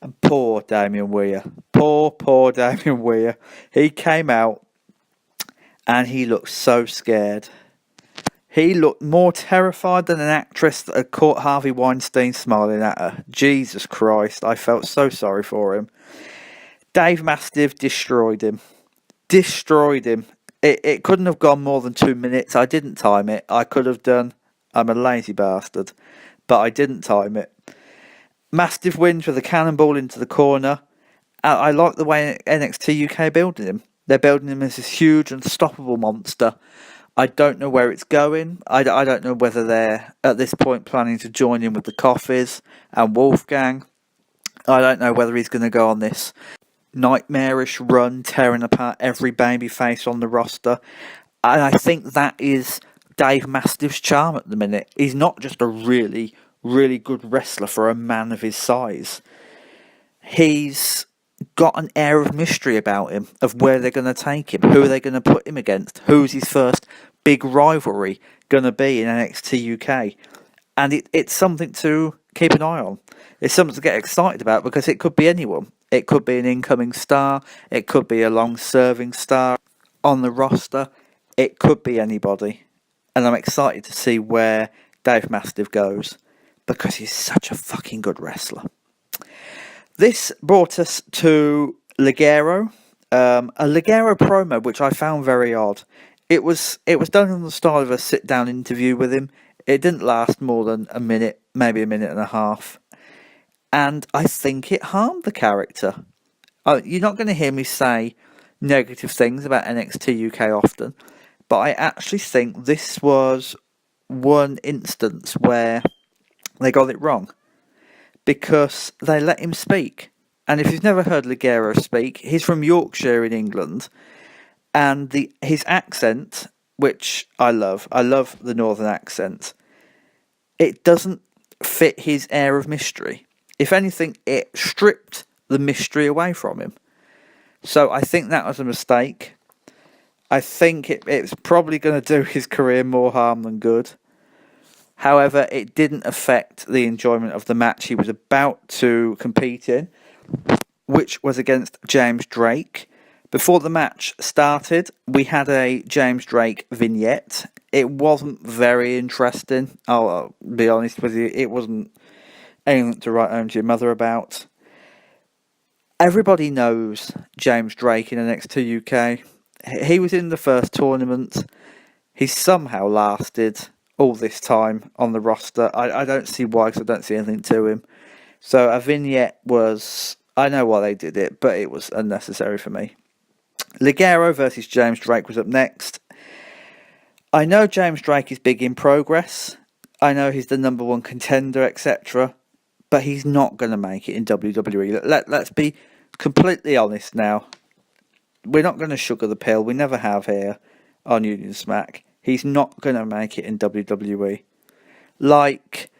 And poor Damian Weir. Poor Damian Weir. He came out and he looked so scared. He looked more terrified than an actress that had caught Harvey Weinstein smiling at her. Jesus Christ, I felt so sorry for him. Dave Mastiff destroyed him. It couldn't have gone more than 2 minutes. I didn't time it. I could have done. I'm a lazy bastard. But I didn't time it. Mastiff wins with a cannonball into the corner. I like the way NXT UK building him. They're building him as this huge, unstoppable monster. I don't know where it's going. I don't know whether they're, at this point, planning to join in with the Coffees and Wolfgang. I don't know whether he's going to go on this nightmarish run, tearing apart every babyface on the roster. And I think that is Dave Mastiff's charm at the minute. He's not just a really, really good wrestler for a man of his size. He's got an air of mystery about him, of where they're going to take him, who are they going to put him against, who's his first big rivalry going to be in NXT UK. And it's something to keep an eye on. It's something to get excited about, because it could be anyone. It could be an incoming star, it could be a long-serving star on the roster, it could be anybody. And I'm excited to see where Dave Mastiff goes, because he's such a fucking good wrestler. This brought us to Ligero, a Ligero promo, which I found very odd. It was done on the style of a sit-down interview with him. It didn't last more than a minute, maybe a minute and a half. And I think it harmed the character. You're not going to hear me say negative things about NXT UK often, but I actually think this was one instance where they got it wrong, because they let him speak. And if you've never heard Ligero speak, he's from Yorkshire in England, and his accent, which I love the northern accent, it doesn't fit his air of mystery. If anything, it stripped the mystery away from him. So I think that was a mistake. I think it's probably going to do his career more harm than good. However, it didn't affect the enjoyment of the match he was about to compete in, which was against James Drake. Before the match started, we had a James Drake vignette. It wasn't very interesting. I'll be honest with you. It wasn't anything to write home to your mother about. Everybody knows James Drake in NXT UK. He was in the first tournament. He somehow lasted all this time on the roster. I don't see why, because I don't see anything to him. So a vignette was... I know why they did it, but it was unnecessary for me. Ligero versus James Drake was up next. I know James Drake is big in Progress. I know he's the number one contender, etc. But he's not going to make it in WWE. Let's be completely honest now. We're not going to sugar the pill. We never have here on Union Smack. He's not going to make it in WWE. Like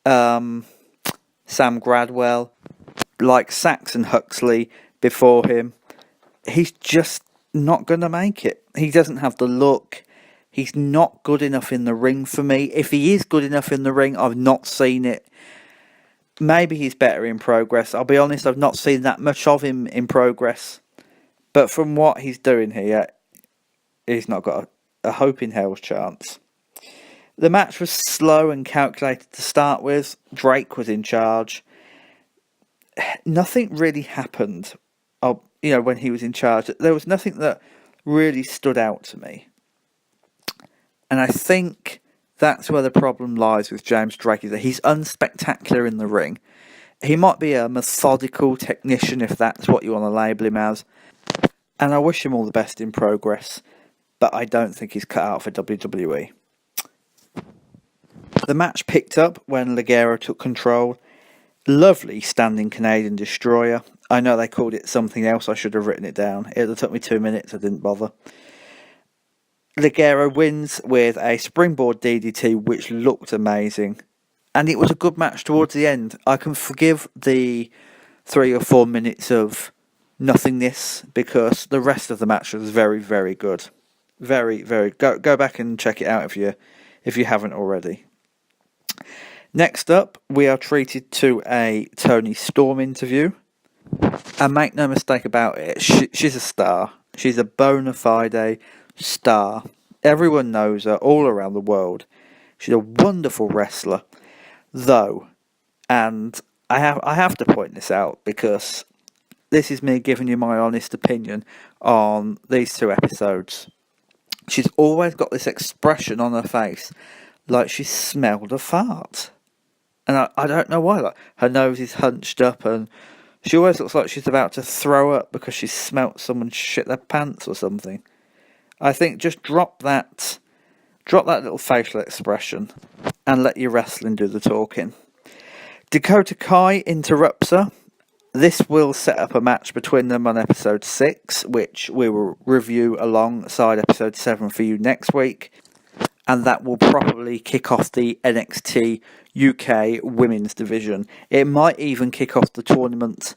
Sam Gradwell, like Saxon Huxley before him. He's just not going to make it. He doesn't have the look. He's not good enough in the ring for me. If he is good enough in the ring, I've not seen it. Maybe he's better in Progress. I'll be honest, I've not seen that much of him in Progress. But from what he's doing here, he's not got a hope in hell's chance. The match was slow and calculated to start with. Drake was in charge. Nothing really happened, when he was in charge. There was nothing that really stood out to me. And I think that's where the problem lies with James Drake, is that he's unspectacular in the ring. He might be a methodical technician, if that's what you want to label him as. And I wish him all the best in Progress, but I don't think he's cut out for WWE. The match picked up when Ligero took control. Lovely standing Canadian Destroyer. I know they called it something else, I should have written it down. It took me 2 minutes, I didn't bother. Ligero wins with a springboard DDT, which looked amazing. And it was a good match towards the end. I can forgive the 3 or 4 minutes of nothingness, because the rest of the match was very, very good. Very, very... Go back and check it out if you haven't already. Next up, we are treated to a Toni Storm interview. And make no mistake about it, she's a star. She's a bona fide star. Everyone knows her all around the world. She's a wonderful wrestler, though, and I have to point this out, because this is me giving you my honest opinion on these 2 episodes. She's always got this expression on her face, like she smelled a fart. And I don't know why. Like, her nose is hunched up, and she always looks like she's about to throw up because she smelt someone shit their pants or something. I think just drop that little facial expression and let your wrestling do the talking. Dakota Kai interrupts her. This will set up a match between them on episode 6, which we will review alongside episode 7 for you next week. And that will probably kick off the NXT UK women's division. It might even kick off the tournament.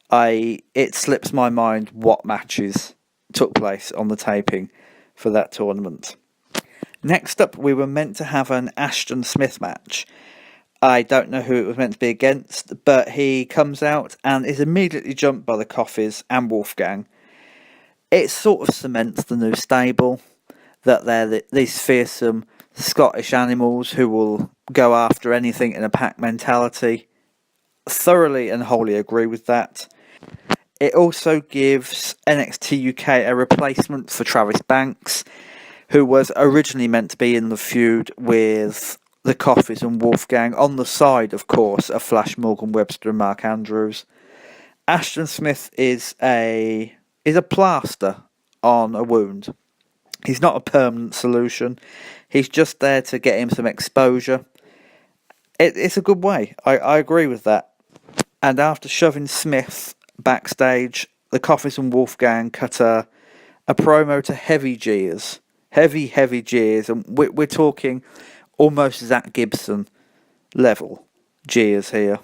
It slips my mind what matches took place on the taping for that tournament. Next up, we were meant to have an Ashton Smith match. I don't know who it was meant to be against, but he comes out and is immediately jumped by the Coffees and Wolfgang. It sort of cements the new stable, that they're these fearsome Scottish animals who will go after anything in a pack mentality. Thoroughly and wholly agree with that. It also gives NXT UK a replacement for Travis Banks, who was originally meant to be in the feud with the Coffees and Wolfgang, on the side, of course, of Flash Morgan Webster and Mark Andrews. Ashton Smith is a plaster on a wound. He's not a permanent solution. He's just there to get him some exposure. It's a good way. I agree with that. And after shoving Smith backstage, the Coffees and Wolfgang cut a promo to heavy jeers. Heavy jeers. And we're talking almost Zach Gibson level jeers here.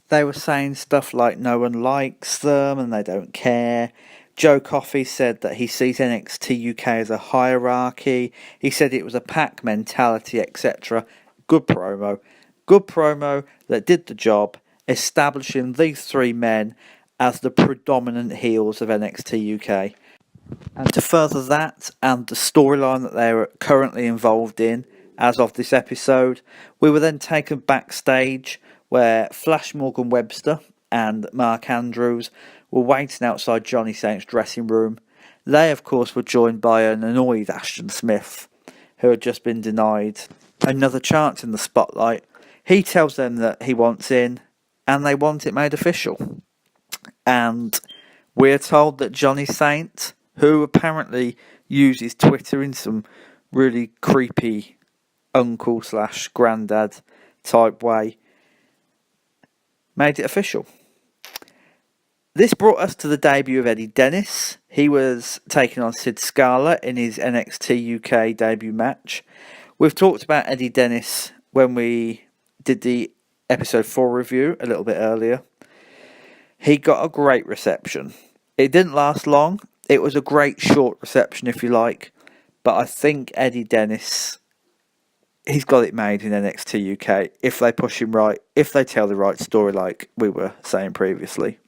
They were saying stuff like no one likes them and they don't care. Joe Coffey said that he sees NXT UK as a hierarchy. He said it was a pack mentality, etc. Good promo that did the job, establishing these three men as the predominant heels of NXT UK. And to further that, and the storyline that they're currently involved in as of this episode, we were then taken backstage where Flash Morgan Webster and Mark Andrews were waiting outside Johnny Saint's dressing room. They, of course, were joined by an annoyed Ashton Smith, who had just been denied another chance in the spotlight. He tells them that he wants in, and they want it made official. And we're told that Johnny Saint, who apparently uses Twitter in some really creepy uncle/granddad type way, made it official. This brought us to the debut of Eddie Dennis. He was taking on Sid Scala in his NXT UK debut match. We've talked about Eddie Dennis when we did the episode 4 review a little bit earlier. He got a great reception. It didn't last long. It was a great short reception, if you like. But I think Eddie Dennis, he's got it made in NXT UK if they push him right, if they tell the right story like we were saying previously.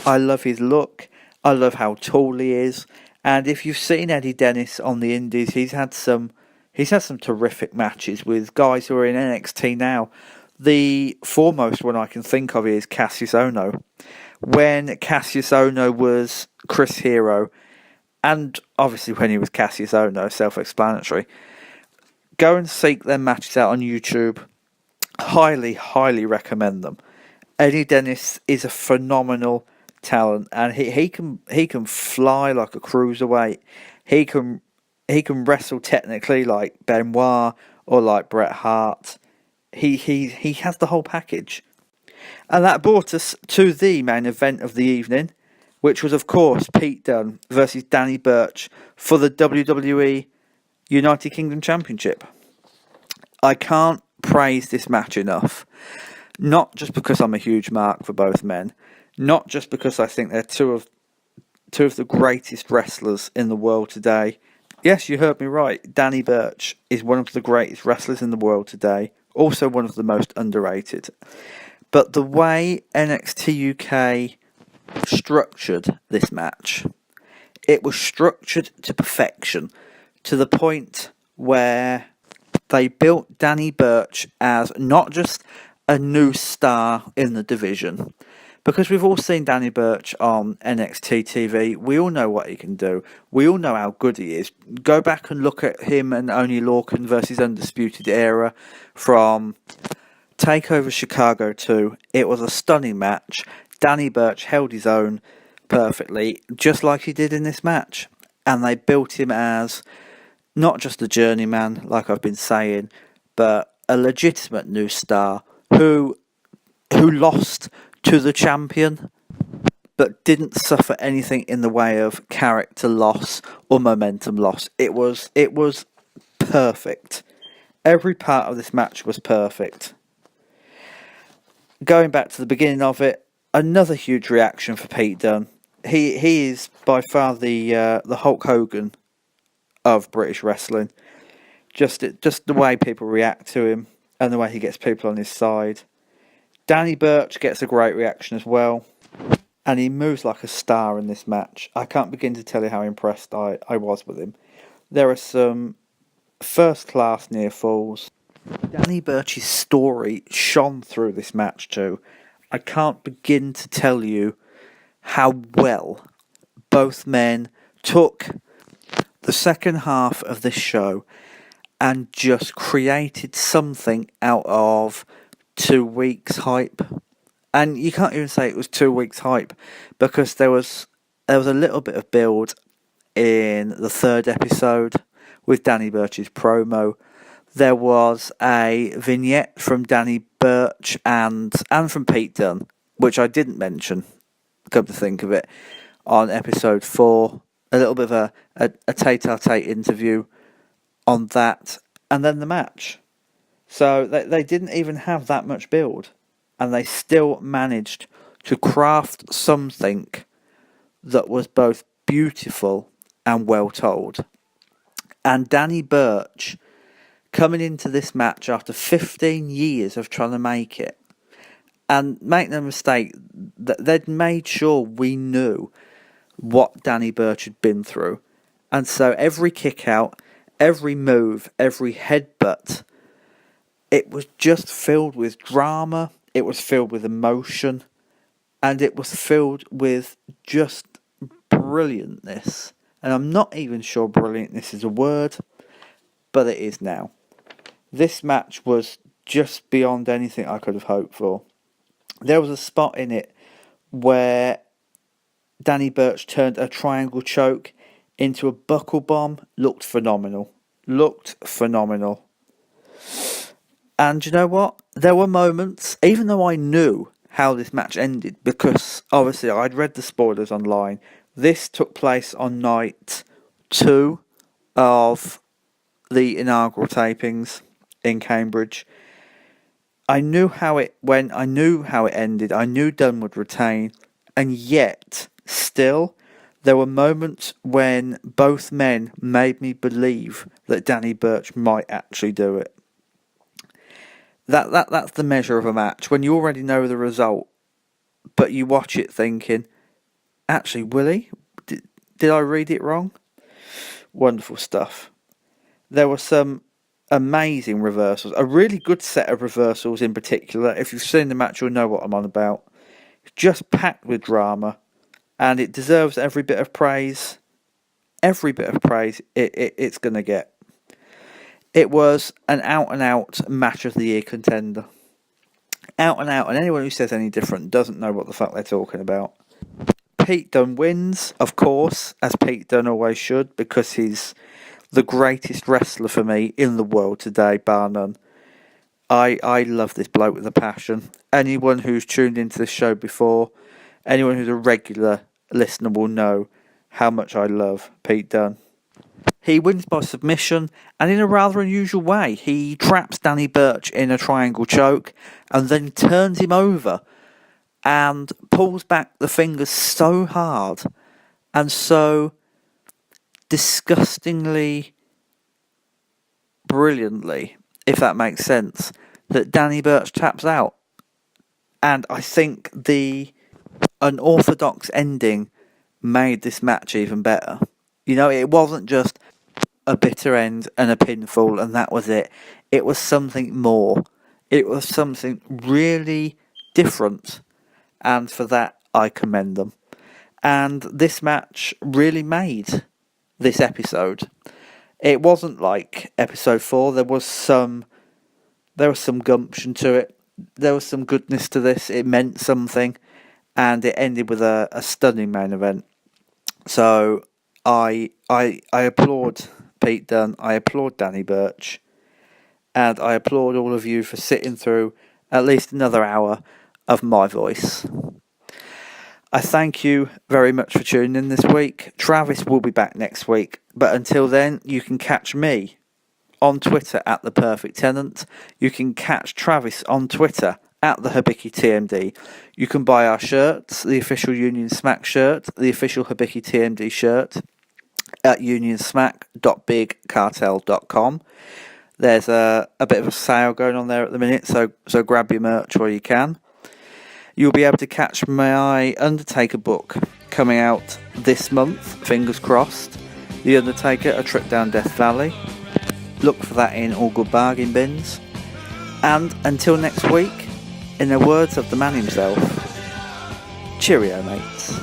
I love his look. I love how tall he is. And if you've seen Eddie Dennis on the Indies, he's had some terrific matches with guys who are in NXT now. The foremost one I can think of is Cassius Ohno. When Cassius Ohno was Chris Hero, and obviously when he was Cassius Ohno, self-explanatory, go and seek their matches out on YouTube. Highly, highly recommend them. Eddie Dennis is a phenomenal talent, and he can fly like a cruiserweight. He can wrestle technically like Benoit or like Bret Hart. He has the whole package. And that brought us to the main event of the evening, which was, of course, Pete Dunne versus Danny Burch for the WWE United Kingdom Championship. I can't praise this match enough. Not just because I'm a huge mark for both men, not just because I think they're two of the greatest wrestlers in the world today. Yes, you heard me right. Danny Burch is one of the greatest wrestlers in the world today, also one of the most underrated. But the way NXT UK structured this match, it was structured to perfection, to the point where they built Danny Burch as not just a new star in the division, because we've all seen Danny Burch on NXT TV. We all know what he can do. We all know how good he is. Go back and look at him and Oney Lorcan versus Undisputed Era from TakeOver Chicago 2. It was a stunning match. Danny Burch held his own perfectly, just like he did in this match. And they built him as not just a journeyman, like I've been saying, but a legitimate new star who lost to the champion, but didn't suffer anything in the way of character loss or momentum loss. It was perfect. Every part of this match was perfect. Going back to the beginning of it, another huge reaction for Pete Dunne. He is by far the Hulk Hogan of British wrestling. Just the way people react to him and the way he gets people on his side. Danny Burch gets a great reaction as well. And he moves like a star in this match. I can't begin to tell you how impressed I was with him. There are some first-class near falls. Danny Burch's story shone through this match too. I can't begin to tell you how well both men took the second half of this show and just created something out of 2 weeks hype. And you can't even say it was 2 weeks hype, because there was a little bit of build in the third episode with Danny Burch's promo. There was a vignette from Danny Burch and from Pete Dunne, which I didn't mention, come to think of it, on episode 4. A little bit of a tete-a-tete interview on that, and then the match. So they didn't even have that much build, and they still managed to craft something that was both beautiful and well told. And Danny Burch, coming into this match after 15 years of trying to make it, and make no mistake, they'd made sure we knew what Danny Burch had been through. And so every kick out, every move, every headbutt, it was just filled with drama, it was filled with emotion, and it was filled with just brilliantness. And I'm not even sure brilliantness is a word, but it is now. This match was just beyond anything I could have hoped for. There was a spot in it where Danny Burch turned a triangle choke into a buckle bomb. Looked phenomenal. And you know what? There were moments, even though I knew how this match ended, because obviously I'd read the spoilers online. This took place on night 2 of the inaugural tapings in Cambridge. I knew how it went, I knew how it ended, I knew Dunne would retain, and yet, still, there were moments when both men made me believe that Danny Burch might actually do it. That's the measure of a match, when you already know the result, but you watch it thinking, actually, will he? Did I read it wrong? Wonderful stuff. There were some amazing reversals, a really good set of reversals in particular. If you've seen the match, you'll know what I'm on about. Just packed with drama, and it deserves every bit of praise. Every bit of praise it's going to get. It was an out-and-out match of the year contender. Out and out, and anyone who says any different doesn't know what the fuck they're talking about. Pete Dunne wins, of course, as Pete Dunne always should, because he's the greatest wrestler for me in the world today, bar none. I love this bloke with a passion. Anyone who's tuned into this show before, anyone who's a regular listener will know how much I love Pete Dunne. He wins by submission, and in a rather unusual way. He traps Danny Burch in a triangle choke, and then turns him over, and pulls back the fingers so hard, and so disgustingly brilliantly, if that makes sense, that Danny Burch taps out. And I think the unorthodox ending made this match even better. You know, it wasn't just a bitter end and a pinfall and that was it. It was something more. It was something really different. And for that, I commend them. And this match really made this episode. It wasn't like episode 4. There was some gumption to it. There was some goodness to this. It meant something. And it ended with a stunning main event. So I applaud Pete Dunne. I applaud Danny Burch. And I applaud all of you for sitting through at least another hour of my voice. I thank you very much for tuning in this week. Travis will be back next week, but until then, you can catch me on Twitter at The Perfect Tenant. You can catch Travis on Twitter at The Habiki TMD. You can buy our shirts, the official Union Smack shirt, the official Habiki TMD shirt, at unionsmack.bigcartel.com. There's a bit of a sale going on there at the minute, so grab your merch while you can. You'll be able to catch my Undertaker book coming out this month, fingers crossed. The Undertaker, A Trip Down Death Valley. Look for that in all good bargain bins. And until next week, in the words of the man himself, cheerio, mates.